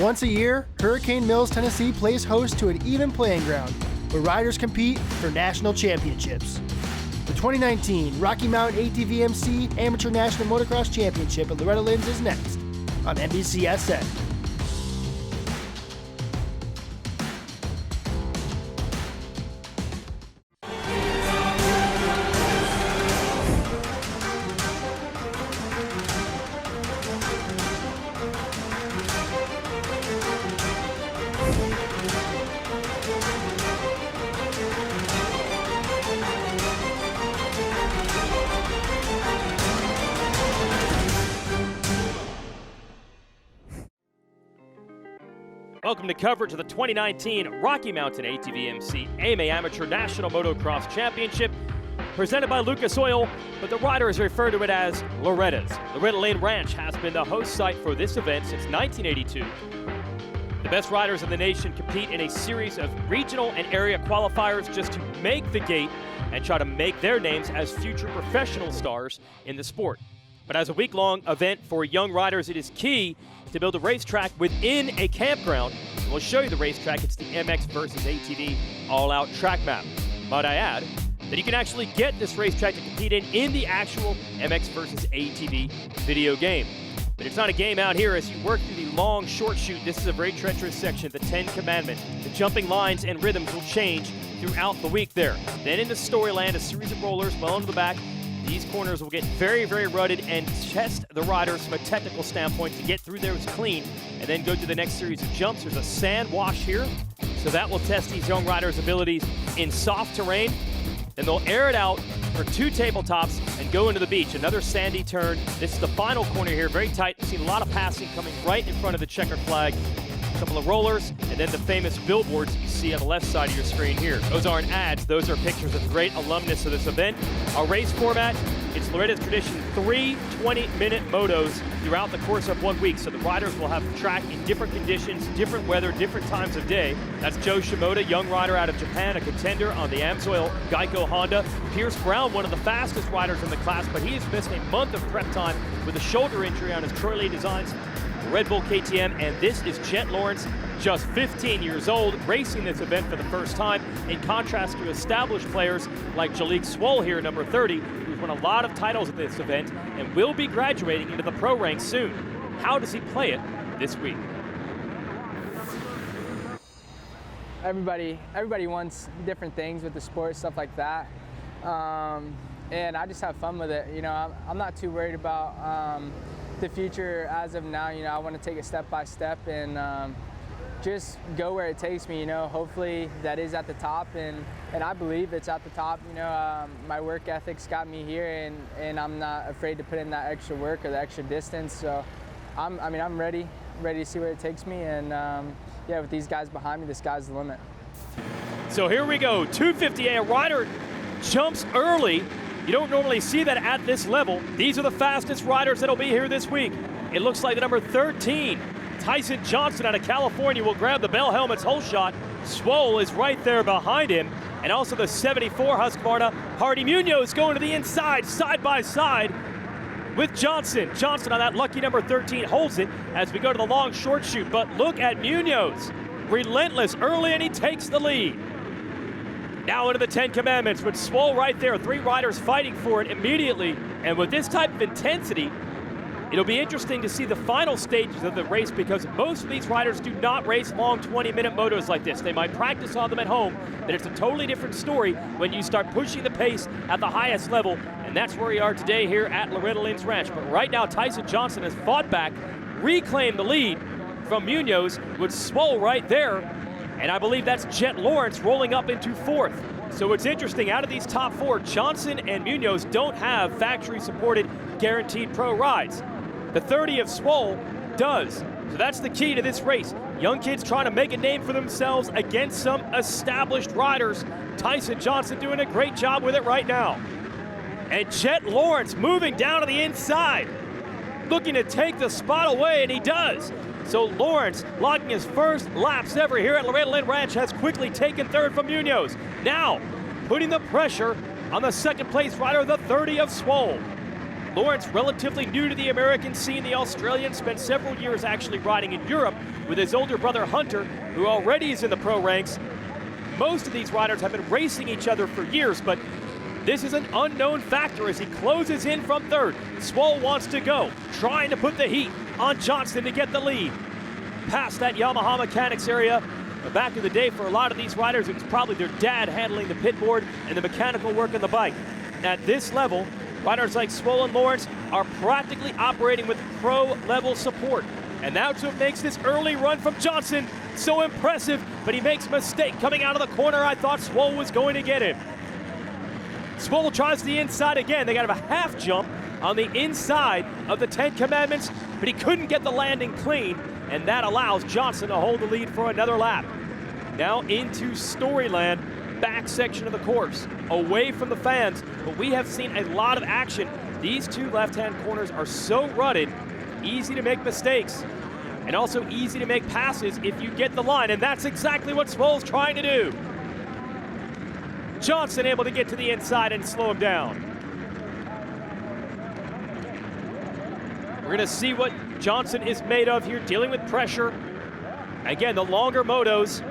Once a year, Hurricane Mills, Tennessee plays host to an even playing ground where riders compete for national championships. The 2019 Rocky Mountain ATVMC Amateur National Motocross Championship at Loretta Lynn's is next on NBCSN. Welcome to coverage of the 2019 Rocky Mountain ATVMC AMA Amateur National Motocross Championship, presented by Lucas Oil, but the riders refer to it as Loretta's. Loretta Lynn Ranch has been the host site for this event since 1982. The best riders in the nation compete in a series of regional and area qualifiers just to make the gate and try to make their names as future professional stars in the sport. But as a week-long event for young riders, it is key to build a racetrack within a campground. And we'll show you the racetrack. It's the MX versus ATV all-out track map. Might I add that you can actually get this racetrack to compete in the actual MX versus ATV video game. But it's not a game out here. As you work through the long short shoot, this is a very treacherous section, the 10 Commandments. The jumping lines and rhythms will change throughout the week there. Then in the Storyland, a series of rollers well into the back. These corners will get very, very rutted and test the riders from a technical standpoint to get through those clean and then go to the next series of jumps. There's a sand wash here, so that will test these young riders' abilities in soft terrain. Then they'll air it out for 2 tabletops and go into the beach. Another sandy turn. This is the final corner here, very tight. We've seen a lot of passing coming right in front of the checkered flag. A couple of rollers, and then the famous billboards you see on the left side of your screen here. Those aren't ads, those are pictures of great alumnus of this event. Our race format, it's Loretta's tradition, 3 20-minute motos throughout the course of 1 week. So the riders will have track in different conditions, different weather, different times of day. That's Joe Shimoda, young rider out of Japan, a contender on the Amsoil Geico Honda. Pierce Brown, one of the fastest riders in the class, but he has missed a month of prep time with a shoulder injury on his Troy Lee Designs Red Bull KTM, and this is Jet Lawrence, just 15 years old, racing this event for the first time, in contrast to established players like Jalik Swoll here, number 30, who's won a lot of titles at this event and will be graduating into the pro ranks soon. How does he play it this week? Everybody wants different things with the sport, stuff like that. And I just have fun with it. You know, I'm not too worried about the future as of now. You know, I want to take it step by step and just go where it takes me. You know, hopefully that is at the top, and I believe it's at the top. You know, my work ethic's got me here, and I'm not afraid to put in that extra work or the extra distance. So I'm ready to see where it takes me, and yeah, with these guys behind me, the sky's the limit. So here we go, 250A, a rider jumps early. You don't normally see that at this level. These are the fastest riders that'll be here this week. It looks like the number 13, Tyson Johnson out of California, will grab the Bell Helmets whole shot. Swoll is right there behind him. And also the 74 Husqvarna, Hardy Munoz going to the inside, side by side with Johnson. Johnson on that lucky number 13 holds it as we go to the long short shoot. But look at Munoz, relentless early, and he takes the lead. Now into the 10 Commandments with Swoll right there. 3 riders fighting for it immediately. And with this type of intensity, it'll be interesting to see the final stages of the race, because most of these riders do not race long 20-minute motos like this. They might practice on them at home, but it's a totally different story when you start pushing the pace at the highest level. And that's where we are today here at Loretta Lynn's Ranch. But right now, Tyson Johnson has fought back, reclaimed the lead from Munoz with Swoll right there. And I believe that's Jet Lawrence rolling up into 4th. So it's interesting, out of these top 4, Johnson and Munoz don't have factory-supported guaranteed pro rides. The 30 of Swoll does. So that's the key to this race. Young kids trying to make a name for themselves against some established riders. Tyson Johnson doing a great job with it right now. And Jet Lawrence moving down to the inside, looking to take the spot away, and he does. So Lawrence, logging his first laps ever here at Loretta Lynn Ranch, has quickly taken 3rd from Munoz. Now, putting the pressure on the 2nd place rider, the 30 of Swoll. Lawrence, relatively new to the American scene. The Australian spent several years actually riding in Europe with his older brother Hunter, who already is in the pro ranks. Most of these riders have been racing each other for years, but this is an unknown factor as he closes in from third. Swoll wants to go, trying to put the heat on Johnson to get the lead. Past that Yamaha mechanics area. But back in the day, for a lot of these riders, it was probably their dad handling the pit board and the mechanical work on the bike. At this level, riders like Swoll and Lawrence are practically operating with pro-level support. And that's what makes this early run from Johnson so impressive, but he makes a mistake coming out of the corner. I thought Swoll was going to get him. Swoll tries the inside again. They got a half jump on the inside of the 10 Commandments, but he couldn't get the landing clean, and that allows Johnson to hold the lead for another lap. Now into Storyland, back section of the course, away from the fans, but we have seen a lot of action. These two left-hand corners are so rutted, easy to make mistakes, and also easy to make passes if you get the line, and that's exactly what Swoll's trying to do. Johnson able to get to the inside and slow him down. We're gonna see what Johnson is made of here, dealing with pressure. Again, the longer motos,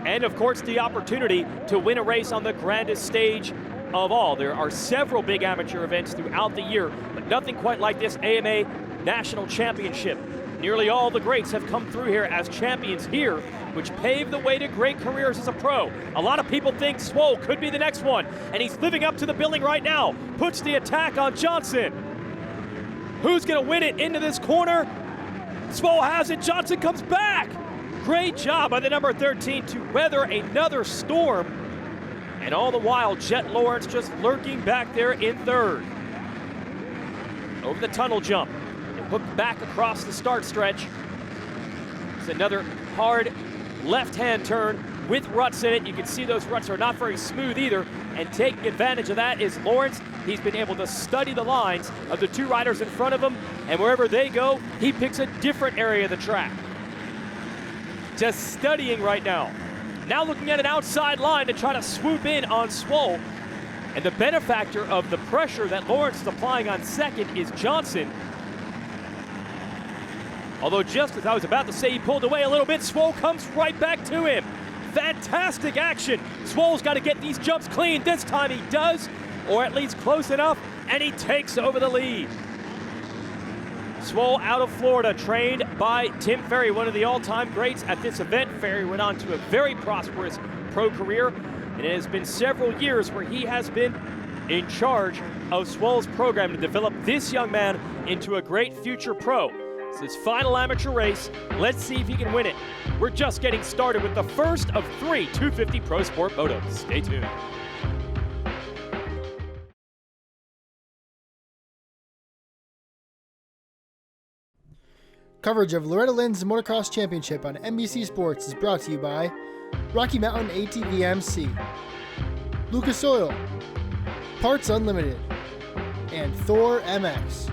and of course the opportunity to win a race on the grandest stage of all. There are several big amateur events throughout the year, but nothing quite like this AMA National Championship. Nearly all the greats have come through here as champions here, which paved the way to great careers as a pro. A lot of people think Swoll could be the next one, and he's living up to the billing right now. Puts the attack on Johnson. Who's gonna win it into this corner? Swoll has it, Johnson comes back. Great job by the number 13 to weather another storm. And all the while, Jet Lawrence just lurking back there in third. Over the tunnel jump, and hooked back across the start stretch. It's another hard left-hand turn with ruts in it. You can see those ruts are not very smooth either, and taking advantage of that is Lawrence. He's been able to study the lines of the two riders in front of him, and wherever they go, he picks a different area of the track. Just studying right now. Now looking at an outside line to try to swoop in on Swoll. And the benefactor of the pressure that Lawrence is applying on second is Johnson. Although just as I was about to say, he pulled away a little bit, Swoll comes right back to him. Fantastic action. Swoll's got to get these jumps clean. This time he does, or at least close enough, and he takes over the lead. Swoll out of Florida, trained by Tim Ferry, one of the all-time greats at this event. Ferry went on to a very prosperous pro career, and it has been several years where he has been in charge of Swoll's program to develop this young man into a great future pro. It's his final amateur race. Let's see if he can win it. We're just getting started with the first of 3 250 Pro Sport Motos. Stay tuned. Coverage of Loretta Lynn's Motocross Championship on NBC Sports is brought to you by Rocky Mountain ATV MC, Lucas Oil, Parts Unlimited, and Thor MX.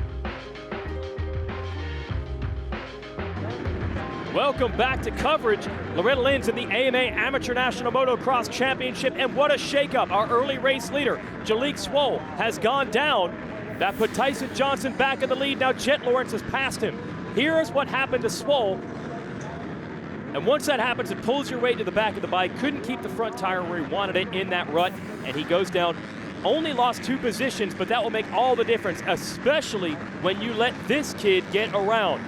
Welcome back to coverage. Loretta Lynn's in the AMA Amateur National Motocross Championship, and what a shakeup. Our early race leader, Jalek Swoll, has gone down. That put Tyson Johnson back in the lead. Now Jet Lawrence has passed him. Here's what happened to Swoll. And once that happens, it pulls your weight to the back of the bike. Couldn't keep the front tire where he wanted it in that rut, and he goes down. Only lost 2 positions, but that will make all the difference, especially when you let this kid get around.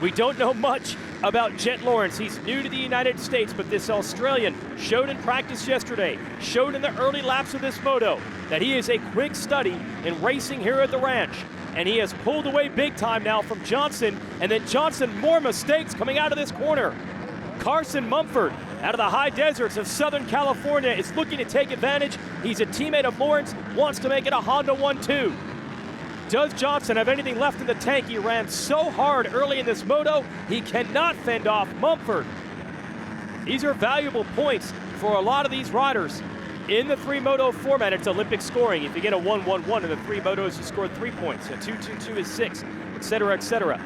We don't know much about Jet Lawrence. He's new to the United States, but this Australian showed in practice yesterday, showed in the early laps of this moto, that he is a quick study in racing here at the ranch. And he has pulled away big time now from Johnson, and then Johnson, more mistakes coming out of this corner. Carson Mumford, out of the high deserts of Southern California, is looking to take advantage. He's a teammate of Lawrence, wants to make it a Honda 1-2. Does Johnson have anything left in the tank? He ran so hard early in this moto, he cannot fend off Mumford. These are valuable points for a lot of these riders. In the 3-moto format, it's Olympic scoring. If you get a 1-1-1 in the 3 motos, you scored 3 points. A 2-2-2 is 6, etc., etc.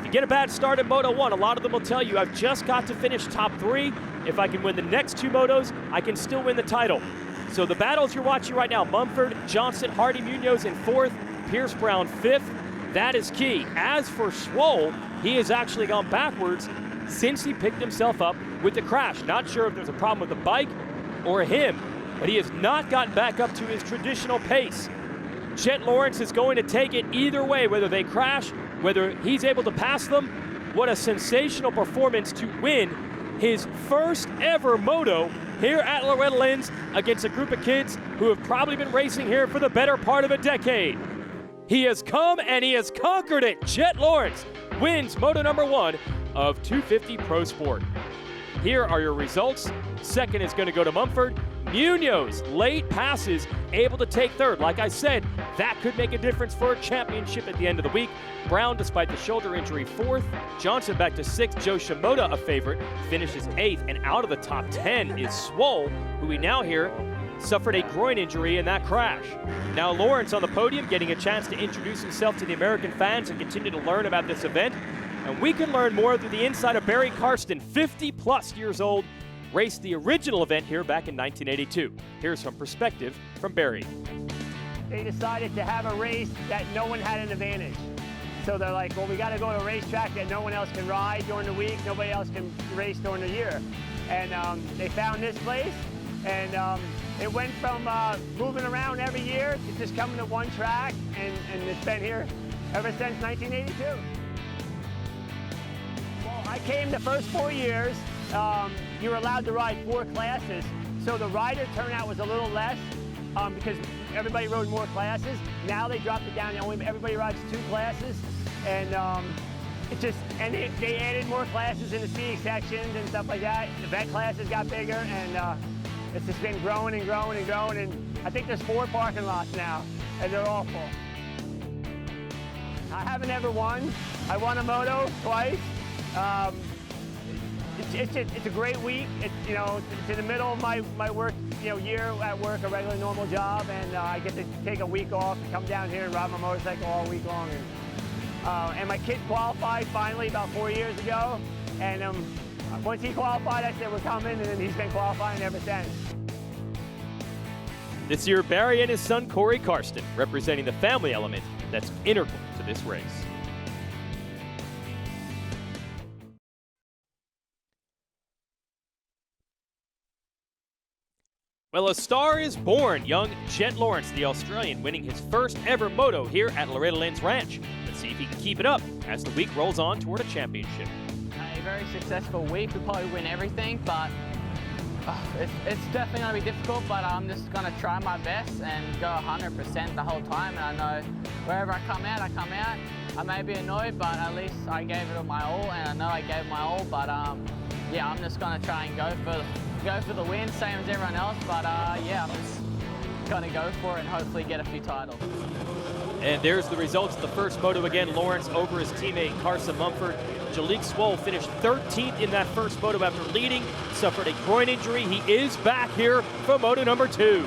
If you get a bad start in Moto 1, a lot of them will tell you, I've just got to finish top 3. If I can win the next 2 motos, I can still win the title. So the battles you're watching right now, Mumford, Johnson, Hardy Munoz in 4th, Pierce Brown 5th. That is key. As for Swole, he has actually gone backwards since he picked himself up with the crash. Not sure if there's a problem with the bike or him, but he has not gotten back up to his traditional pace. Jet Lawrence is going to take it either way, whether they crash, whether he's able to pass them. What a sensational performance to win his first ever moto here at Loretta Lynn's against a group of kids who have probably been racing here for the better part of a decade. He has come and he has conquered it. Jet Lawrence wins Moto number 1 of 250 Pro Sport. Here are your results. Second is going to go to Mumford. Munoz, late passes, able to take third. Like I said, that could make a difference for a championship at the end of the week. Brown, despite the shoulder injury, 4th. Johnson back to 6th. Joe Shimoda, a favorite, finishes 8th. And out of the top 10 is Swole, who we now hear suffered a groin injury in that crash. Now Lawrence on the podium, getting a chance to introduce himself to the American fans and continue to learn about this event. And we can learn more through the insight of Barry Karsten, 50-plus years old, raced the original event here back in 1982. Here's some perspective from Barry. They decided to have a race that no one had an advantage. So they're like, well, we got to go to a racetrack that no one else can ride during the week, nobody else can race during the year. And they found this place, and it went from moving around every year to just coming to one track, and it's been here ever since 1982. Well, I came the first 4 years. You were allowed to ride 4 classes, so the rider turnout was a little less because everybody rode more classes. Now they dropped it down, everybody rides 2 classes, and they added more classes in the seating sections and stuff like that. The vet classes got bigger, and it's just been growing and growing and growing, and I think there's 4 parking lots now, and they're all full. I haven't ever won. I won a moto twice. It's a great week. It's in the middle of my work year at work, a regular normal job, and I get to take a week off and come down here and ride my motorcycle all week long. And my kid qualified finally about 4 years ago, and once he qualified, I said we're coming, and then he's been qualifying ever since. This year, Barry and his son Corey Karsten representing the family element that's integral to this race. Well, a star is born. Young Jet Lawrence, the Australian, winning his first ever moto here at Loretta Lynn's Ranch. Let's see if he can keep it up as the week rolls on toward a championship. A very successful week. We probably win everything, but it's definitely going to be difficult, but I'm just going to try my best and go 100% the whole time. And I know wherever I come out, I come out. I may be annoyed, but at least I gave it my all, and I know I gave my all, but yeah, I'm just going to try and go for the win, same as everyone else, but yeah, I'm just going to go for it and hopefully get a few titles. And there's the results of the first moto again. Lawrence over his teammate Carson Mumford. Jalik Swole finished 13th in that first moto after leading, suffered a groin injury. He is back here for moto number 2.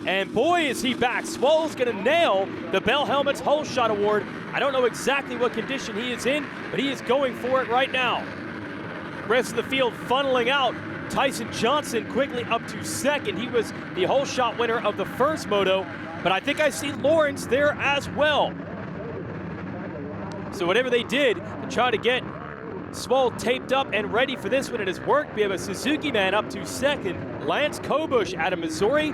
And boy, is he back. Swole's going to nail the Bell Helmets Hole Shot Award. I don't know exactly what condition he is in, but he is going for it right now. Rest of the field funneling out. Tyson Johnson quickly up to 2nd. He was the hole shot winner of the first moto, but I think I see Lawrence there as well. So whatever they did to try to get Swole taped up and ready for this one, it has worked. We have a Suzuki man up to 2nd. Lance Kobush out of Missouri.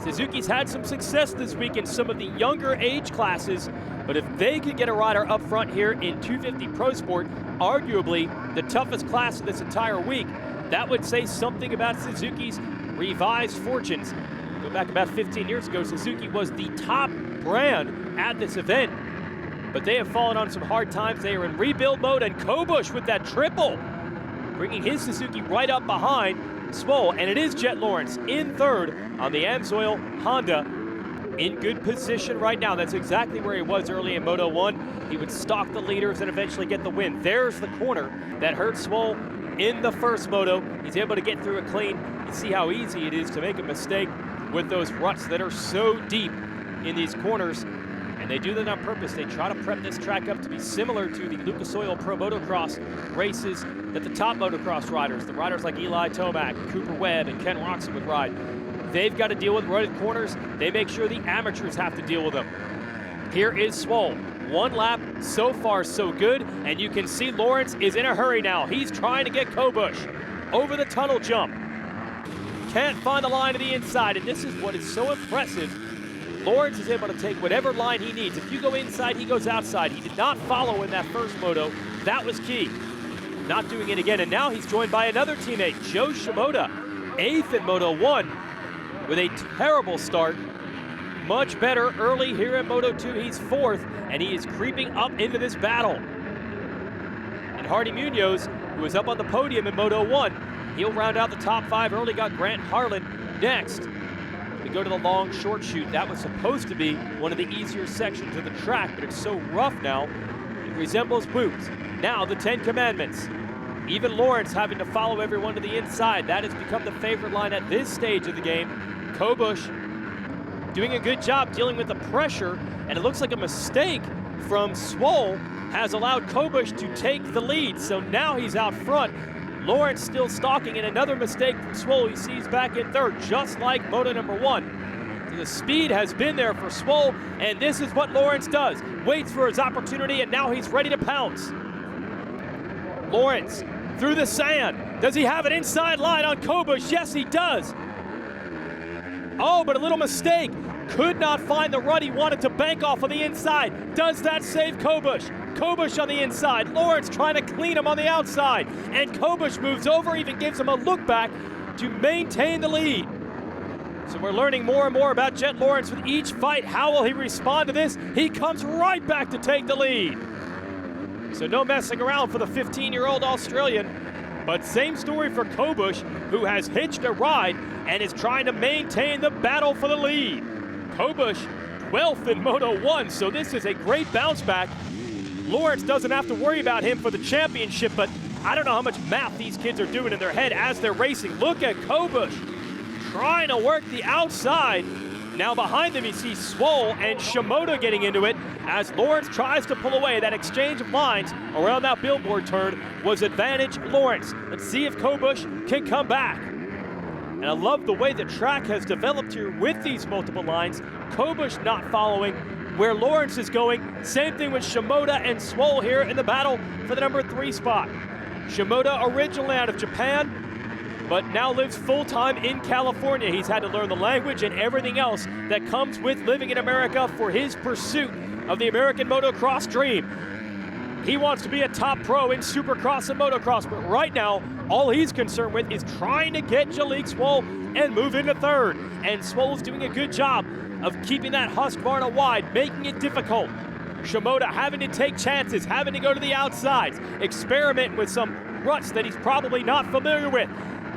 Suzuki's had some success this week in some of the younger age classes, but if they could get a rider up front here in 250 Pro Sport, arguably the toughest class of this entire week, that would say something about Suzuki's revised fortunes. Go back about 15 years ago, Suzuki was the top brand at this event, but they have fallen on some hard times. They are in rebuild mode, and Kobush with that triple, bringing his Suzuki right up behind Swole, and it is Jet Lawrence in 3rd on the Amsoil Honda, in good position right now. That's exactly where he was early in Moto 1. He would stalk the leaders and eventually get the win. There's the corner that hurt Swole in the first moto. He's able to get through it clean. You see how easy it is to make a mistake with those ruts that are so deep in these corners. And they do that on purpose. They try to prep this track up to be similar to the Lucas Oil Pro Motocross races that the top motocross riders, the riders like Eli Tomac, Cooper Webb, and Ken Roczen would ride. They've got to deal with rutted corners. They make sure the amateurs have to deal with them. Here is Swoll. One lap, so far so good, and you can see Lawrence is in a hurry now. He's trying to get Kobush over the tunnel jump. Can't find the line to the inside, and this is what is so impressive. Lawrence is able to take whatever line he needs. If you go inside, he goes outside. He did not follow in that first moto. That was key. Not doing it again, and now he's joined by another teammate, Joe Shimoda, 8th in Moto 1 with a terrible start. Much better early here in Moto 2. He's 4th, and he is creeping up into this battle. And Hardy Munoz, who was up on the podium in Moto 1, he'll round out the top 5 early. Got Grant Harlan next. We go to the long short chute. That was supposed to be one of the easier sections of the track, but it's so rough now, it resembles boots. Now the 10 Commandments. Even Lawrence having to follow everyone to the inside. That has become the favorite line at this stage of the game. Kobush doing a good job dealing with the pressure, and it looks like a mistake from Swoll has allowed Kobush to take the lead. So now he's out front. Lawrence still stalking, and another mistake from Swoll. He sees back in 3rd, just like Moto number 1. So the speed has been there for Swoll, and this is what Lawrence does. Waits for his opportunity, and now he's ready to pounce. Lawrence through the sand. Does he have an inside line on Kobush? Yes, he does. Oh, but a little mistake. Could not find the rut he wanted to bank off on the inside. Does that save Kobush? Kobush on the inside. Lawrence trying to clean him on the outside. And Kobush moves over, even gives him a look back to maintain the lead. So we're learning more and more about Jet Lawrence with each fight. How will he respond to this? He comes right back to take the lead. So no messing around for the 15-year-old Australian. But same story for Kobush, who has hitched a ride and is trying to maintain the battle for the lead. Kobush, 12th in Moto 1, so this is a great bounce back. Lawrence doesn't have to worry about him for the championship, but I don't know how much math these kids are doing in their head as they're racing. Look at Kobush trying to work the outside. Now behind them you see Swoll and Shimoda getting into it as Lawrence tries to pull away. That exchange of lines around that billboard turn was advantage Lawrence. Let's see if Kobush can come back. And I love the way the track has developed here with these multiple lines. Kobush not following where Lawrence is going. Same thing with Shimoda and Swoll here in the battle for the number 3 spot. Shimoda originally out of Japan, but now lives full-time in California. He's had to learn the language and everything else that comes with living in America for his pursuit of the American motocross dream. He wants to be a top pro in supercross and motocross, but right now, all he's concerned with is trying to get Jalek Swoll and move into 3rd. And Swoll's doing a good job of keeping that Husqvarna wide, making it difficult. Shimoda having to take chances, having to go to the outsides, experiment with some ruts that he's probably not familiar with.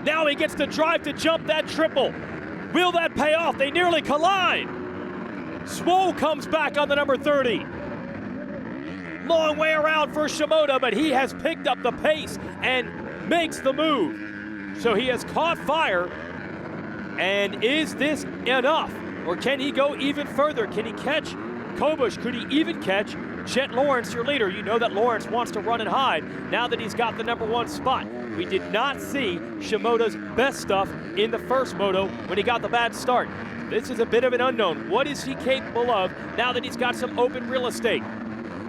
Now he gets to drive to jump that triple. Will that pay off? They nearly collide. Swoll comes back on the number 30. Long way around for Shimoda, but he has picked up the pace and makes the move. So he has caught fire. And is this enough? Or can he go even further? Can he catch Kobush? Could he even catch Jet Lawrence, your leader? You know that Lawrence wants to run and hide now that he's got the number 1 spot. We did not see Shimoda's best stuff in the first moto when he got the bad start. This is a bit of an unknown. What is he capable of now that he's got some open real estate?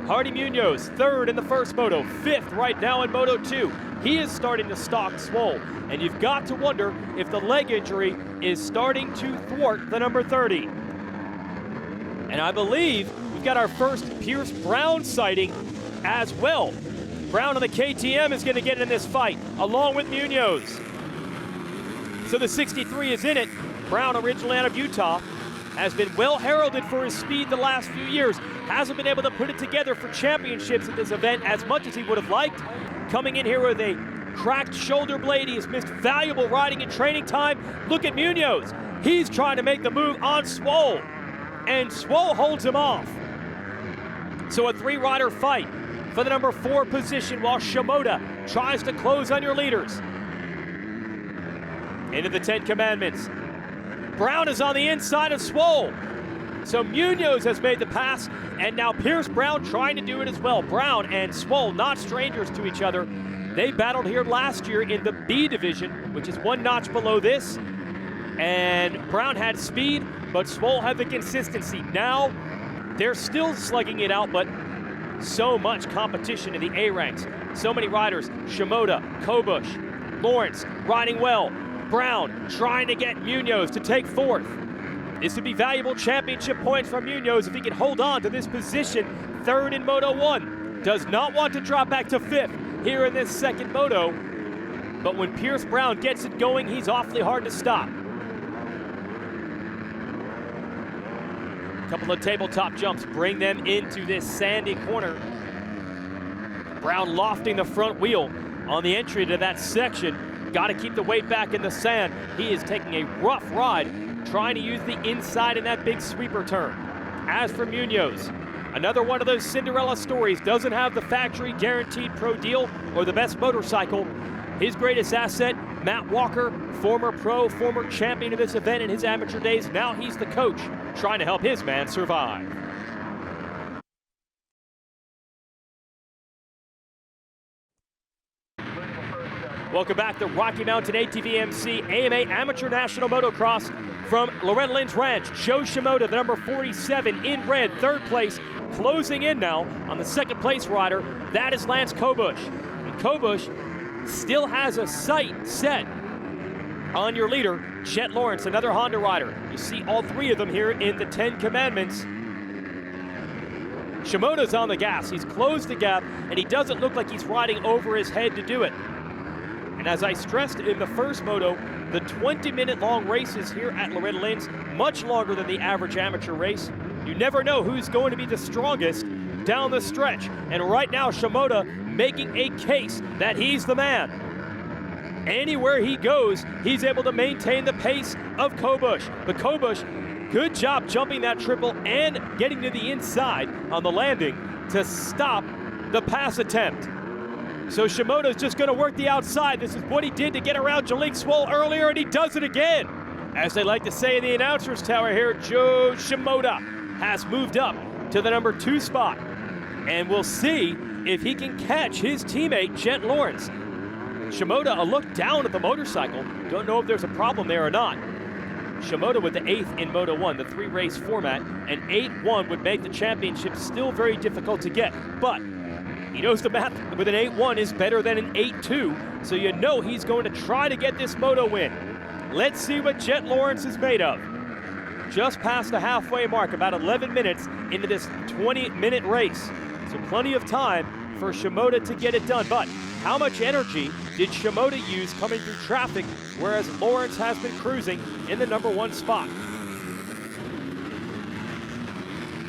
Hardy Munoz, 3rd in the first moto, 5th right now in Moto 2. He is starting to stalk Swoll, and you've got to wonder if the leg injury is starting to thwart the number 30. And I believe we've got our first Pierce Brown sighting as well. Brown on the KTM is going to get in this fight, along with Munoz. So the 63 is in it. Brown, originally out of Utah, has been well heralded for his speed the last few years. Hasn't been able to put it together for championships at this event as much as he would have liked. Coming in here with a cracked shoulder blade. He has missed valuable riding and training time. Look at Munoz. He's trying to make the move on Swoll, and Swoll holds him off. So a 3-rider fight for the number 4 position while Shimoda tries to close on your leaders. Into the 10 Commandments. Brown is on the inside of Swoll. So Munoz has made the pass, and now Pierce Brown trying to do it as well. Brown and Swoll, not strangers to each other. They battled here last year in the B division, which is one notch below this. And Brown had speed, but Swoll had the consistency. Now they're still slugging it out, but so much competition in the A ranks. So many riders, Shimoda, Kobush, Lawrence riding well. Brown trying to get Munoz to take fourth. This would be valuable championship points from Munoz if he can hold on to this position, third in Moto 1. Does not want to drop back to fifth here in this second Moto, but when Pierce Brown gets it going, he's awfully hard to stop. Couple of tabletop jumps bring them into this sandy corner. Brown lofting the front wheel on the entry to that section. Got to keep the weight back in the sand. He is taking a rough ride, trying to use the inside in that big sweeper turn. As for Munoz, another one of those Cinderella stories. Doesn't have the factory guaranteed pro deal or the best motorcycle. His greatest asset, Matt Walker, former pro, former champion of this event in his amateur days. Now he's the coach, trying to help his man survive. Welcome back to Rocky Mountain ATV MC AMA Amateur National Motocross from Loretta Lynn's Ranch. Joe Shimoda, the number 47 in red, third place. Closing in now on the second place rider, that is Lance Kobush. And Kobush still has a sight set on your leader, Jet Lawrence, another Honda rider. You see all three of them here in the 10 Commandments. Shimoda's on the gas. He's closed the gap, and he doesn't look like he's riding over his head to do it. And as I stressed in the first moto, the 20-minute long races here at Loretta Lynn's, much longer than the average amateur race. You never know who's going to be the strongest down the stretch. And right now, Shimoda making a case that he's the man. Anywhere he goes, he's able to maintain the pace of Kobush. But Kobush, good job jumping that triple and getting to the inside on the landing to stop the pass attempt. So Shimoda's just going to work the outside. This is what he did to get around Jalek Swoll earlier, and he does it again. As they like to say in the announcer's tower here, Joe Shimoda has moved up to the number 2 spot. And we'll see if he can catch his teammate, Jet Lawrence. Shimoda, a look down at the motorcycle. Don't know if there's a problem there or not. Shimoda with the 8th in Moto 1, the 3-race format, and 8-1 would make the championship still very difficult to get. But he knows the math with an 8-1 is better than an 8-2, so you know he's going to try to get this Moto win. Let's see what Jet Lawrence is made of. Just past the halfway mark, about 11 minutes into this 20-minute race. So plenty of time for Shimoda to get it done. But how much energy did Shimoda use coming through traffic, whereas Lawrence has been cruising in the number 1 spot?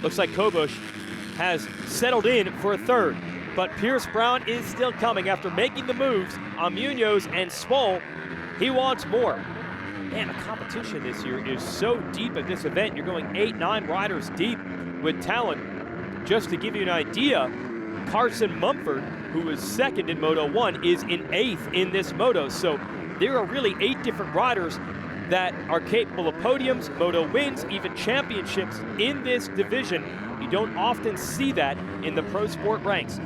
Looks like Kobush has settled in for a third. But Pierce Brown is still coming after making the moves on Munoz and Swoll. He wants more. Man, the competition this year is so deep at this event. You're going 8-9 riders deep with talent. Just to give you an idea, Carson Mumford, who was second in Moto 1, is in 8th in this Moto. So there are really 8 different riders that are capable of podiums, Moto wins, even championships in this division. You don't often see that in the pro sport ranks.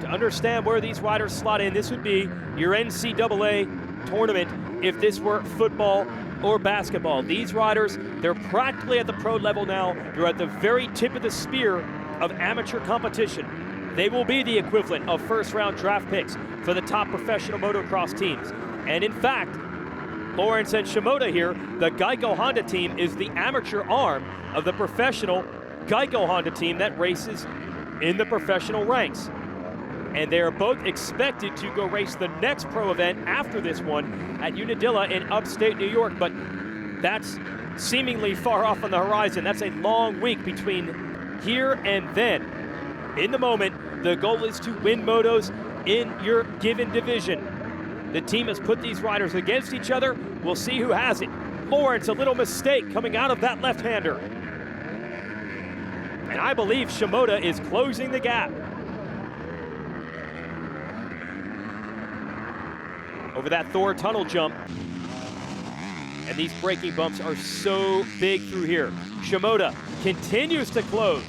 To understand where these riders slot in, this would be your NCAA tournament if this were football or basketball. These riders, they're practically at the pro level now. They're at the very tip of the spear of amateur competition. They will be the equivalent of first-round draft picks for the top professional motocross teams. And in fact, Lawrence and Shimoda here, the Geico Honda team is the amateur arm of the professional Geico Honda team that races in the professional ranks. And they are both expected to go race the next pro event after this one at Unadilla in upstate New York, but that's seemingly far off on the horizon. That's a long week between here and then. In the moment, the goal is to win motos in your given division. The team has put these riders against each other. We'll see who has it. Lawrence, a little mistake coming out of that left-hander. And I believe Shimoda is closing the gap. Over that Thor tunnel jump. And these braking bumps are so big through here. Shimoda continues to close.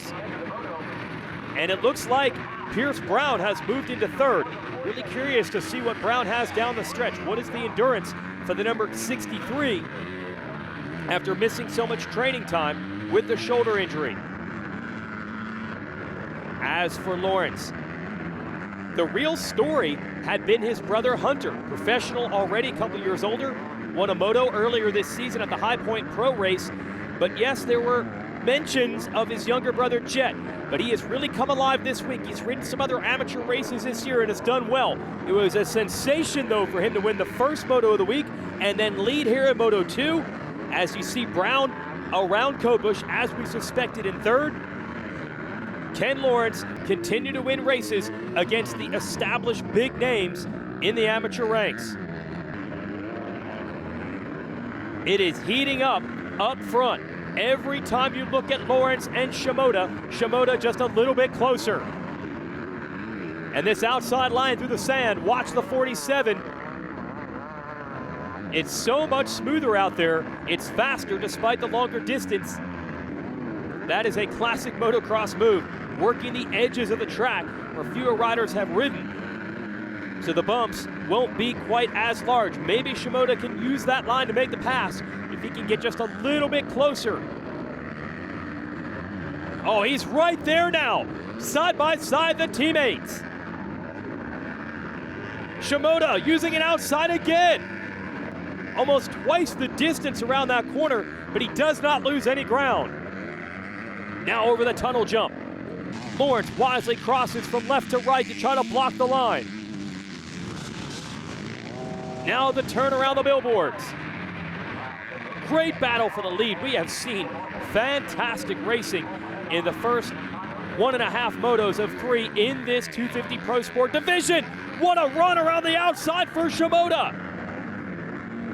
And it looks like Pierce Brown has moved into third. Really curious to see what Brown has down the stretch. What is the endurance for the number 63 after missing so much training time with the shoulder injury? As for Lawrence, the real story had been his brother Hunter, professional already, a couple years older, won a moto earlier this season at the High Point Pro race. But yes, there were mentions of his younger brother Jet, but he has really come alive this week. He's ridden some other amateur races this year and has done well. It was a sensation, though, for him to win the first moto of the week and then lead here in Moto 2. As you see Brown around Kobush, as we suspected, in third. Ken Lawrence continue to win races against the established big names in the amateur ranks. It is heating up front. Every time you look at Lawrence and Shimoda just a little bit closer. And this outside line through the sand, watch the 47. It's so much smoother out there. It's faster despite the longer distance. That is a classic motocross move, working the edges of the track where fewer riders have ridden. So the bumps won't be quite as large. Maybe Shimoda can use that line to make the pass if he can get just a little bit closer. Oh, he's right there now, side by side the teammates. Shimoda using it outside again. Almost twice the distance around that corner, but he does not lose any ground. Now over the tunnel jump. Lawrence wisely crosses from left to right to try to block the line. Now the turn around the billboards. Great battle for the lead. We have seen fantastic racing in the first 1.5 motos of 3 in this 250 Pro Sport division. What a run around the outside for Shimoda.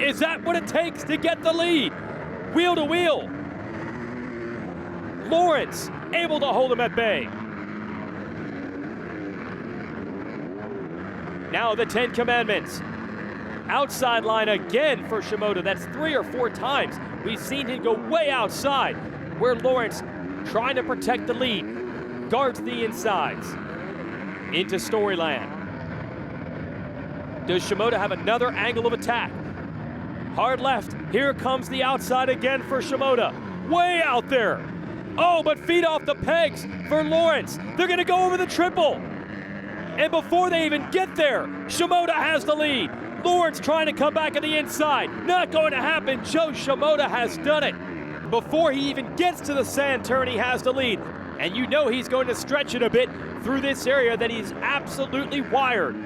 Is that what it takes to get the lead? Wheel to wheel. Lawrence able to hold him at bay. Now the 10 Commandments. Outside line again for Shimoda. That's 3 or 4 times we've seen him go way outside, where Lawrence, trying to protect the lead, guards the insides. Into Storyland. Does Shimoda have another angle of attack? Hard left. Here comes the outside again for Shimoda. Way out there. Oh, but feet off the pegs for Lawrence. They're going to go over the triple. And before they even get there, Shimoda has the lead. Lawrence trying to come back on the inside. Not going to happen. Joe Shimoda has done it. Before he even gets to the sand turn, he has the lead. And you know he's going to stretch it a bit through this area that he's absolutely wired.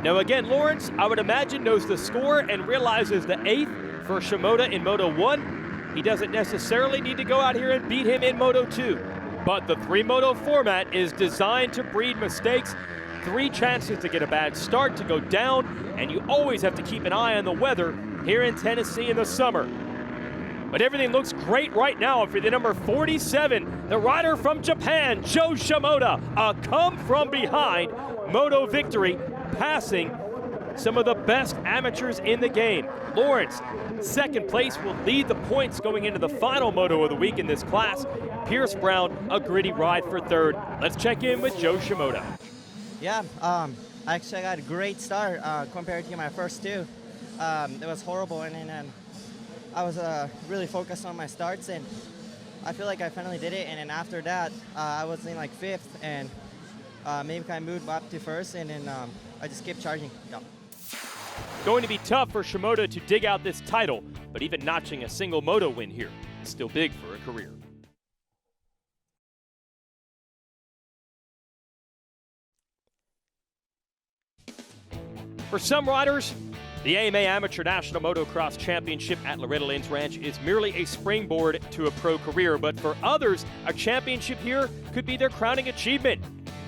Now again, Lawrence, I would imagine, knows the score and realizes the 8th for Shimoda in Moto 1. He doesn't necessarily need to go out here and beat him in Moto 2. But the 3-moto format is designed to breed mistakes. 3 chances to get a bad start, to go down, and you always have to keep an eye on the weather here in Tennessee in the summer. But everything looks great right now for the number 47, the rider from Japan, Joe Shimoda. A come-from-behind moto victory, passing some of the best amateurs in the game. Lawrence, second place, will lead the points going into the final moto of the week in this class. Pierce Brown, a gritty ride for third. Let's check in with Joe Shimoda. Yeah, actually I got a great start compared to my first 2. It was horrible, and then I was really focused on my starts, and I feel like I finally did it. And then after that, I was in like 5th, and maybe I moved up to 1st, and then I just kept charging. Yeah. Going to be tough for Shimoda to dig out this title, but even notching a single moto win here is still big for a career. For some riders, the AMA Amateur National Motocross Championship at Loretta Lynn's Ranch is merely a springboard to a pro career, but for others, a championship here could be their crowning achievement.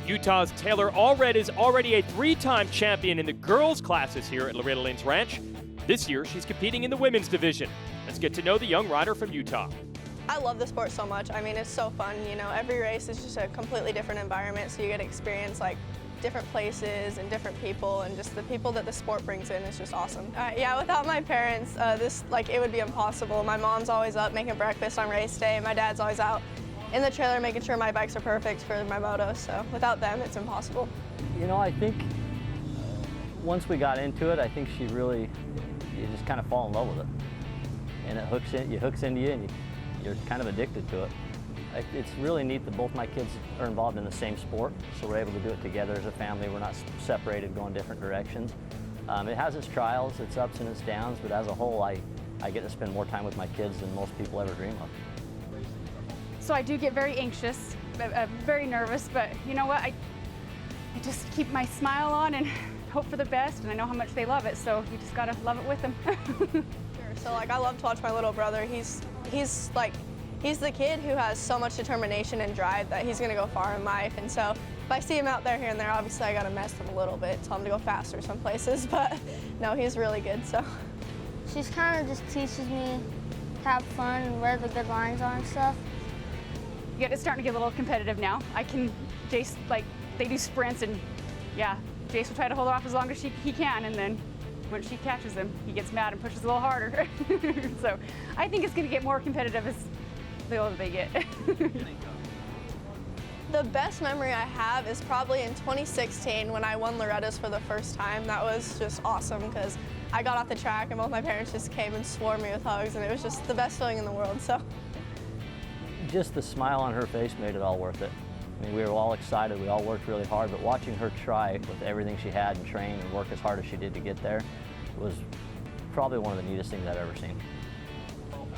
Utah's Taylor Allred is already a 3-time champion in the girls' classes here at Loretta Lynn's Ranch. This year, she's competing in the women's division. Let's get to know the young rider from Utah. I love the sport so much. I mean, it's so fun. You know, every race is just a completely different environment, so you get to experience like different places and different people, and just the people that the sport brings in is just awesome. Yeah, without my parents, it would be impossible. My mom's always up making breakfast on race day. My dad's always out in the trailer making sure my bikes are perfect for my moto, so without them, it's impossible. You know, I think once we got into it, I think you just kind of fall in love with it. And it hooks into you, and you're kind of addicted to it. It's really neat that both my kids are involved in the same sport, so we're able to do it together as a family. We're not separated, going different directions. It has its trials, its ups and its downs, but as a whole, I get to spend more time with my kids than most people ever dream of. So I do get very anxious, very nervous, but you know what? I just keep my smile on and hope for the best, and I know how much they love it, so you just gotta love it with them. Sure. So I love to watch my little brother. He's the kid who has so much determination and drive that he's gonna go far in life, and so if I see him out there here and there, obviously I gotta mess him a little bit, tell him to go faster some places, but no, he's really good, so. She's kind of just teaches me to have fun and where the good lines are and stuff. It's starting to get a little competitive now. Jace, they do sprints, and yeah, Jace will try to hold off as long as he can, and then when she catches him, he gets mad and pushes a little harder. So I think it's gonna get more competitive as the older they get. The best memory I have is probably in 2016 when I won Loretta's for the first time. That was just awesome because I got off the track and both my parents just came and swarmed me with hugs, and it was just the best feeling in the world. So. Just the smile on her face made it all worth it. I mean, we were all excited, we all worked really hard, but watching her try with everything she had and train and work as hard as she did to get there was probably one of the neatest things I've ever seen.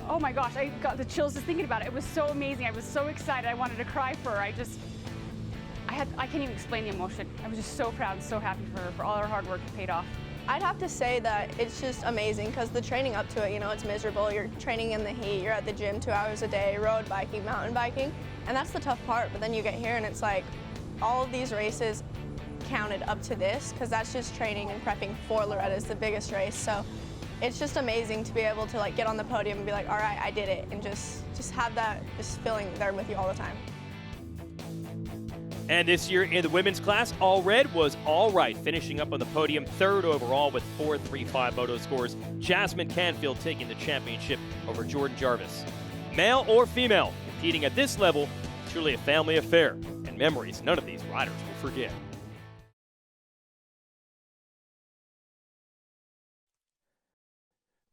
Oh my gosh, I got the chills just thinking about it. It was so amazing. I was so excited. I wanted to cry for her. I can't even explain the emotion. I was just so proud and so happy for her, for all her hard work. It paid off. I'd have to say that it's just amazing because the training up to it, it's miserable. You're training in the heat, you're at the gym 2 hours a day, road biking, mountain biking, and that's the tough part. But then you get here and it's like all of these races counted up to this because that's just training and prepping for Loretta's, the biggest race. So it's just amazing to be able to get on the podium and be like, all right, I did it, and just have that feeling there with you all the time. And this year in the women's class, All Red was all right, finishing up on the podium, third overall with 4.35 moto scores. Jasmine Canfield taking the championship over Jordan Jarvis. Male or female, competing at this level, truly a family affair, and memories none of these riders will forget.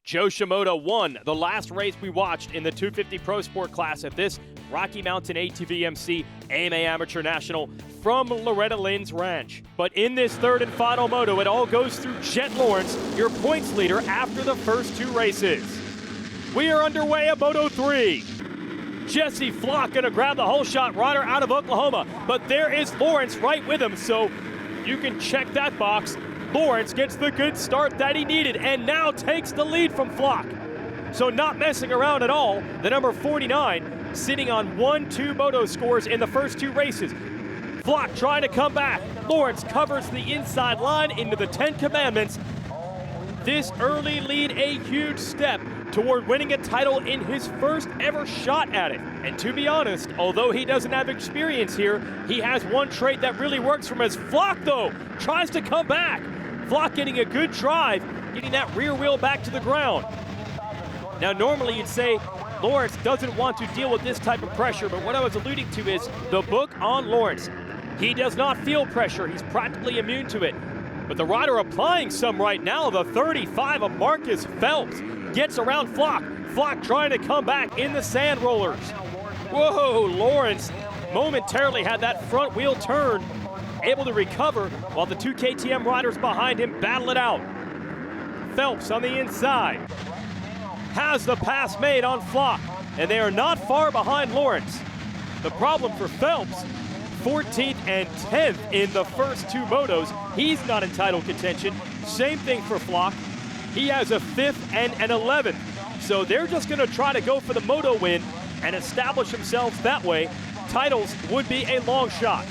Joe Shimoda won the last race we watched in the 250 Pro Sport class at this Rocky Mountain ATV-MC AMA Amateur National from Loretta Lynn's ranch. But in this third and final moto, it all goes through Jet Lawrence, your points leader after the first 2 races. We are underway at Moto 3. Jesse Flock gonna grab the whole shot rider out of Oklahoma, but there is Lawrence right with him, so you can check that box. Lawrence gets the good start that he needed and now takes the lead from Flock. So not messing around at all, the number 49 sitting on 1-2 moto scores in the first 2 races. Flock trying to come back. Lawrence covers the inside line into the 10 Commandments. This early lead a huge step toward winning a title in his first ever shot at it. And to be honest, although he doesn't have experience here, he has one trait that really works for him as Flock, though, tries to come back. Flock getting a good drive, getting that rear wheel back to the ground. Now, normally you'd say Lawrence doesn't want to deal with this type of pressure, but what I was alluding to is the book on Lawrence. He does not feel pressure. He's practically immune to it. But the rider applying some right now, the 35 of Marcus Phelps, gets around Flock. Flock trying to come back in the sand rollers. Whoa, Lawrence momentarily had that front wheel turn, able to recover while the 2 KTM riders behind him battle it out. Phelps on the inside has the pass made on Flock, and they are not far behind Lawrence. The problem for Phelps, 14th and 10th in the first 2 motos. He's not in title contention. Same thing for Flock. He has a 5th and an 11th. So they're just gonna try to go for the moto win and establish themselves that way. Titles would be a long shot.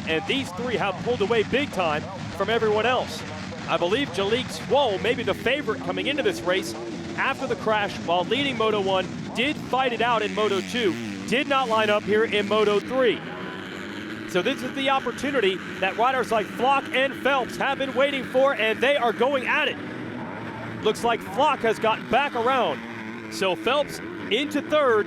And these 3 have pulled away big time from everyone else. I believe Jalik Swoll, maybe the favorite coming into this race, after the crash while leading Moto 1, did fight it out in Moto 2, did not line up here in Moto 3. So this is the opportunity that riders like Flock and Phelps have been waiting for, and they are going at it. Looks like Flock has gotten back around. So Phelps into third.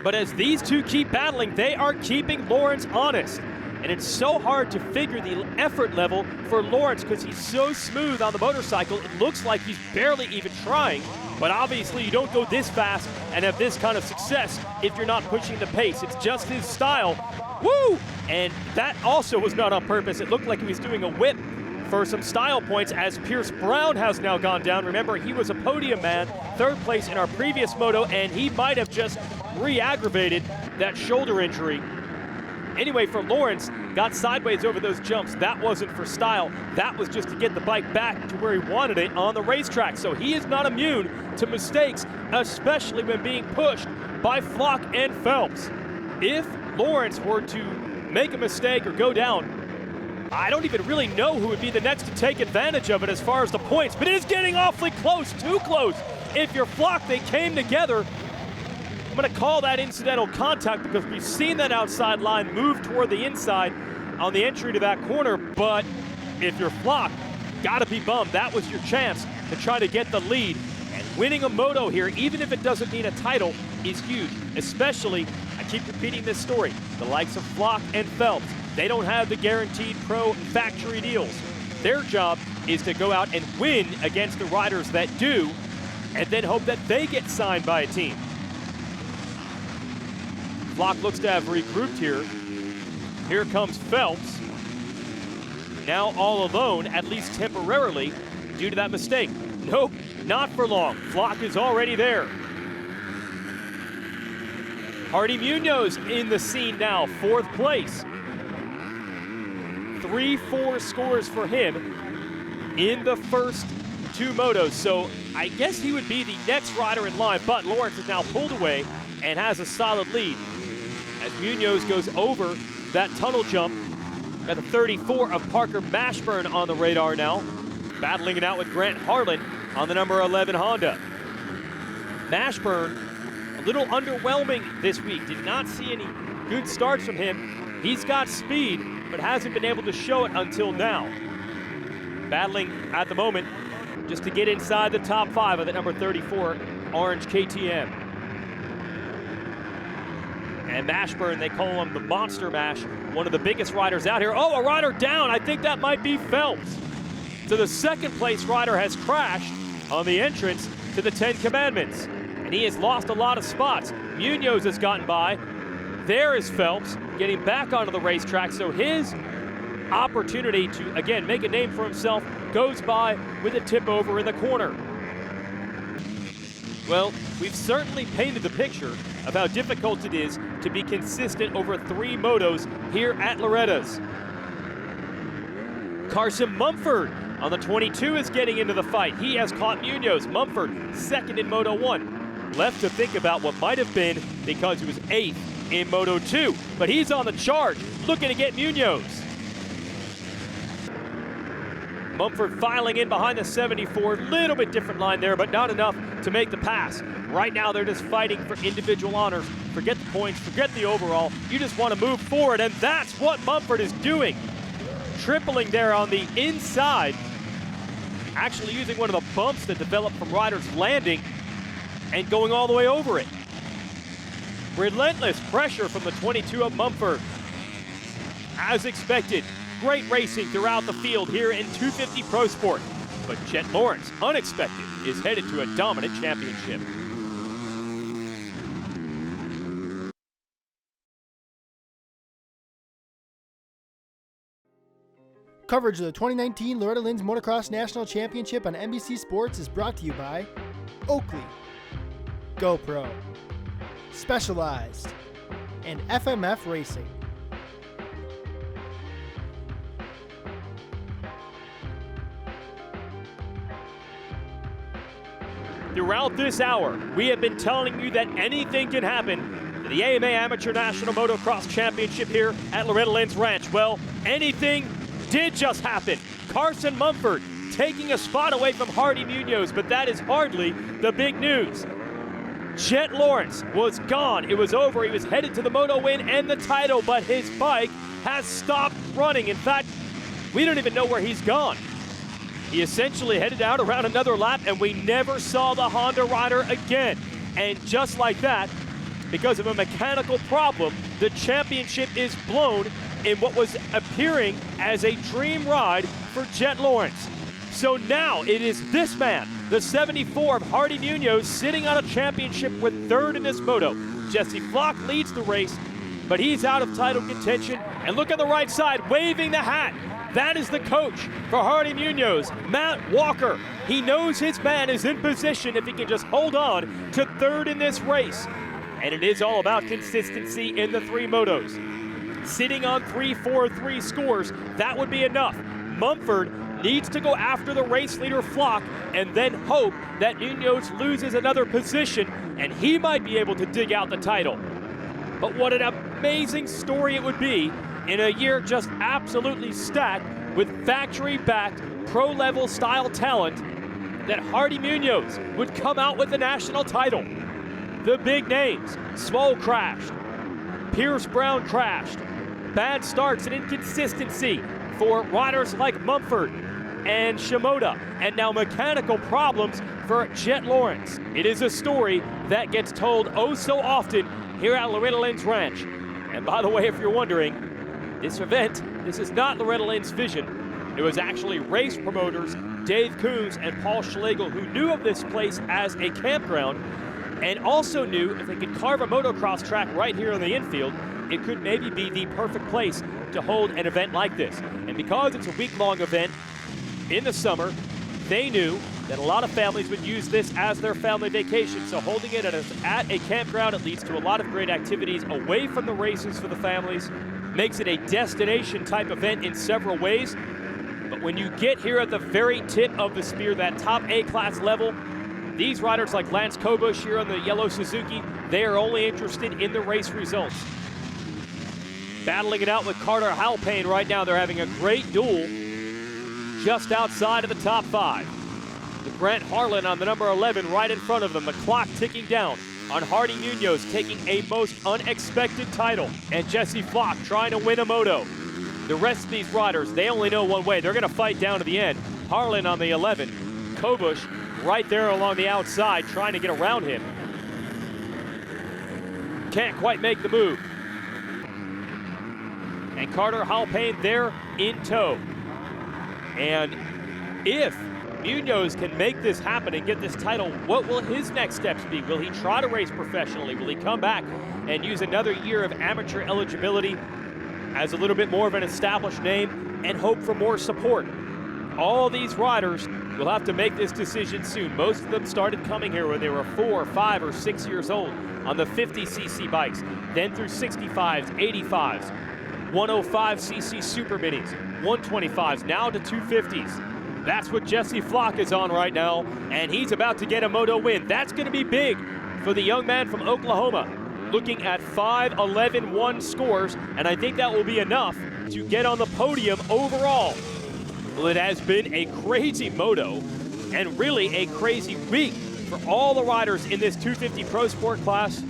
But as these two keep battling, they are keeping Lawrence honest. And it's so hard to figure the effort level for Lawrence because he's so smooth on the motorcycle. It looks like he's barely even trying. But obviously you don't go this fast and have this kind of success if you're not pushing the pace. It's just his style. Woo! And that also was not on purpose. It looked like he was doing a whip for some style points as Pierce Brown has now gone down. Remember, he was a podium man, third place in our previous moto, and he might have just re-aggravated that shoulder injury. Anyway, for Lawrence, got sideways over those jumps. That wasn't for style. That was just to get the bike back to where he wanted it on the racetrack. So he is not immune to mistakes, especially when being pushed by Flock and Phelps. If Lawrence were to make a mistake or go down, I don't even really know who would be the next to take advantage of it as far as the points, but it is getting awfully close, too close. If you're Flock, they came together. I'm going to call that incidental contact because we've seen that outside line move toward the inside on the entry to that corner, but if you're Flock, gotta be bummed. That was your chance to try to get the lead, and winning a moto here, even if it doesn't mean a title, is huge, especially, I keep repeating this story, the likes of Flock and Phelps. They don't have the guaranteed pro and factory deals. Their job is to go out and win against the riders that do, and then hope that they get signed by a team. Flock looks to have regrouped here. Here comes Phelps. Now all alone, at least temporarily, due to that mistake. Nope, not for long. Flock is already there. Hardy Munoz in the scene now, fourth place. 3-4 scores for him in the first two motos. So I guess he would be the next rider in line, but Lawrence is now pulled away and has a solid lead. As Munoz goes over that tunnel jump, got the 34 of Parker Mashburn on the radar now, battling it out with Grant Harlan on the number 11 Honda. Mashburn, a little underwhelming this week. Did not see any good starts from him. He's got speed, but hasn't been able to show it until now. Battling at the moment just to get inside the top 5 of the number 34 orange KTM. And Mashburn, they call him the Monster Mash, one of the biggest riders out here. Oh, a rider down. I think that might be Phelps. So the second place rider has crashed on the entrance to the 10 Commandments. And he has lost a lot of spots. Munoz has gotten by. There is Phelps getting back onto the racetrack. So his opportunity to, again, make a name for himself goes by with a tip over in the corner. Well, we've certainly painted the picture of how difficult it is to be consistent over 3 motos here at Loretta's. Carson Mumford on the 22 is getting into the fight. He has caught Munoz. Mumford second in Moto 1. Left to think about what might have been because he was 8th in Moto 2. But he's on the charge, looking to get Munoz. Mumford filing in behind the 74. Little bit different line there, but not enough to make the pass. Right now, they're just fighting for individual honors. Forget the points, forget the overall. You just want to move forward, and that's what Mumford is doing. Tripling there on the inside. Actually using one of the bumps that developed from riders landing and going all the way over it. Relentless pressure from the 22 of Mumford. As expected, great racing throughout the field here in 250 Pro Sport. But Chet Lawrence, unexpected, is headed to a dominant championship. Coverage of the 2019 Loretta Lynn's Motocross National Championship on NBC Sports is brought to you by Oakley, GoPro, Specialized, and FMF Racing. Throughout this hour, we have been telling you that anything can happen to the AMA Amateur National Motocross Championship here at Loretta Lynn's Ranch. Well, anything did just happen. Carson Mumford taking a spot away from Hardy Munoz, but that is hardly the big news. Jet Lawrence was gone. It was over. He was headed to the Moto win and the title, but his bike has stopped running. In fact, we don't even know where he's gone. He essentially headed out around another lap, and we never saw the Honda rider again. And just like that, because of a mechanical problem, the championship is blown in what was appearing as a dream ride for Jet Lawrence. So now it is this man, the 74 of Hardy Munoz, sitting on a championship with third in this moto. Jesse Flock leads the race, but he's out of title contention. And look on the right side, waving the hat. That is the coach for Hardy Munoz, Matt Walker. He knows his man is in position if he can just hold on to third in this race. And it is all about consistency in the three motos. Sitting on 3-4-3 scores, that would be enough. Mumford needs to go after the race leader Flock and then hope that Munoz loses another position and he might be able to dig out the title. But what an amazing story it would be in a year just absolutely stacked with factory-backed, pro-level style talent, that Hardy Munoz would come out with the national title. The big names, Swole crashed, Pierce Brown crashed, bad starts and inconsistency for riders like Mumford and Shimoda, and now mechanical problems for Jet Lawrence. It is a story that gets told oh so often here at Loretta Lynn's Ranch. And by the way, if you're wondering, this is not Loretta Lynn's vision. It was actually race promoters Dave Coombs and Paul Schlegel who knew of this place as a campground and also knew if they could carve a motocross track right here in the infield, it could maybe be the perfect place to hold an event like this. And because it's a week-long event in the summer, they knew that a lot of families would use this as their family vacation. So holding it at a campground, it leads to a lot of great activities away from the races for the families. Makes it a destination type event in several ways. But when you get here at the very tip of the spear, that top A-class level, these riders like Lance Kobush here on the yellow Suzuki, they are only interested in the race results. Battling it out with Carter Halpane right now. They're having a great duel just outside of the top five. With Grant Harlan on the number 11 right in front of them. The clock ticking down on Hardy Munoz taking a most unexpected title. And Jesse Flock trying to win a moto. The rest of these riders, they only know one way. They're going to fight down to the end. Harlan on the 11. Kobush right there along the outside trying to get around him. Can't quite make the move. And Carter Halpane there in tow. And if Munoz can make this happen and get this title, what will his next steps be? Will he try to race professionally? Will he come back and use another year of amateur eligibility as a little bit more of an established name and hope for more support? All these riders will have to make this decision soon. Most of them started coming here when they were 4, 5, or 6 years old on the 50cc bikes, then through 65s, 85s, 105cc super minis, 125s, now to 250s. That's what Jesse Flock is on right now, and he's about to get a moto win. That's going to be big for the young man from Oklahoma, looking at 5-11-1 scores, and I think that will be enough to get on the podium overall. Well, it has been a crazy moto and really a crazy week for all the riders in this 250 Pro Sport class.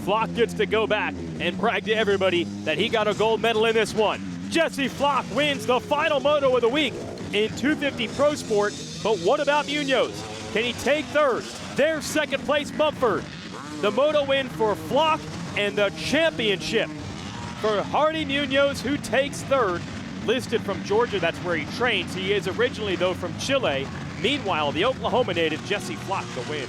Flock gets to go back and brag to everybody that he got a gold medal in this one. Jesse Flock wins the final moto of the week in 250 Pro Sport, but what about Munoz? Can he take third? There's second place Mumford. The moto win for Flock and the championship for Hardy Munoz, who takes third. Listed from Georgia, that's where he trains. He is originally, though, from Chile. Meanwhile, the Oklahoma native Jesse Flock the win.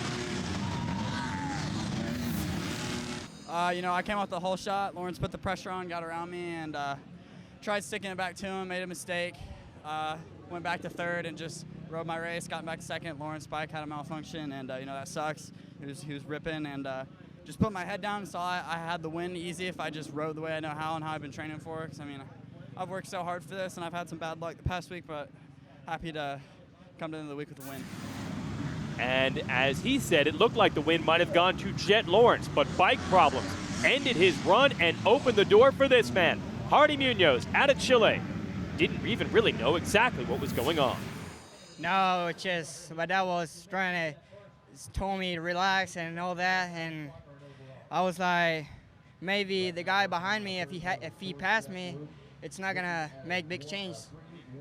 I came off the whole shot. Lawrence put the pressure on, got around me, and tried sticking it back to him, made a mistake. Went back to third and just rode my race, got back to second. Lawrence's bike had a malfunction, and that sucks. He was ripping, and just put my head down, so I had the win easy if I just rode the way I know how and how I've been training for. Because I've worked so hard for this, and I've had some bad luck the past week, but happy to come to the end of the week with a win. And as he said, it looked like the win might have gone to Jet Lawrence, but bike problems ended his run and opened the door for this man. Hardy Munoz out of Chile. Didn't even really know exactly what was going on. No, but I was trying to told me to relax and all that, and I was like, maybe the guy behind me, if he passed me, it's not gonna make big change.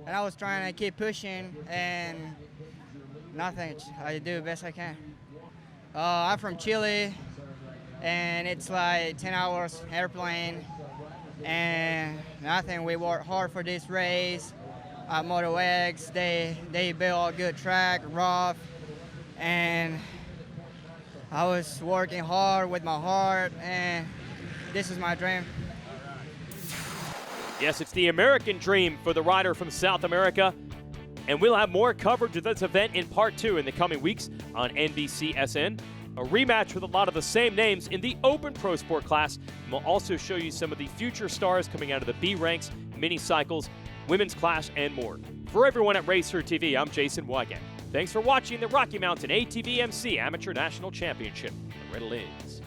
And I was trying to keep pushing, and nothing. I do the best I can. I'm from Chile, and it's like 10 hours airplane, and nothing. We worked hard for this race. Moto X, they built a good track, rough, and I was working hard with my heart, and this is my dream. Yes, it's the American dream for the rider from South America. And we'll have more coverage of this event in part 2 in the coming weeks on NBCSN. A rematch with a lot of the same names in the Open Pro Sport class. And we'll also show you some of the future stars coming out of the B ranks, mini cycles, women's class, and more. For everyone at RacerTV, I'm Jason Wygant. Thanks for watching the Rocky Mountain ATV MC Amateur National Championship. Loretta Lynn's.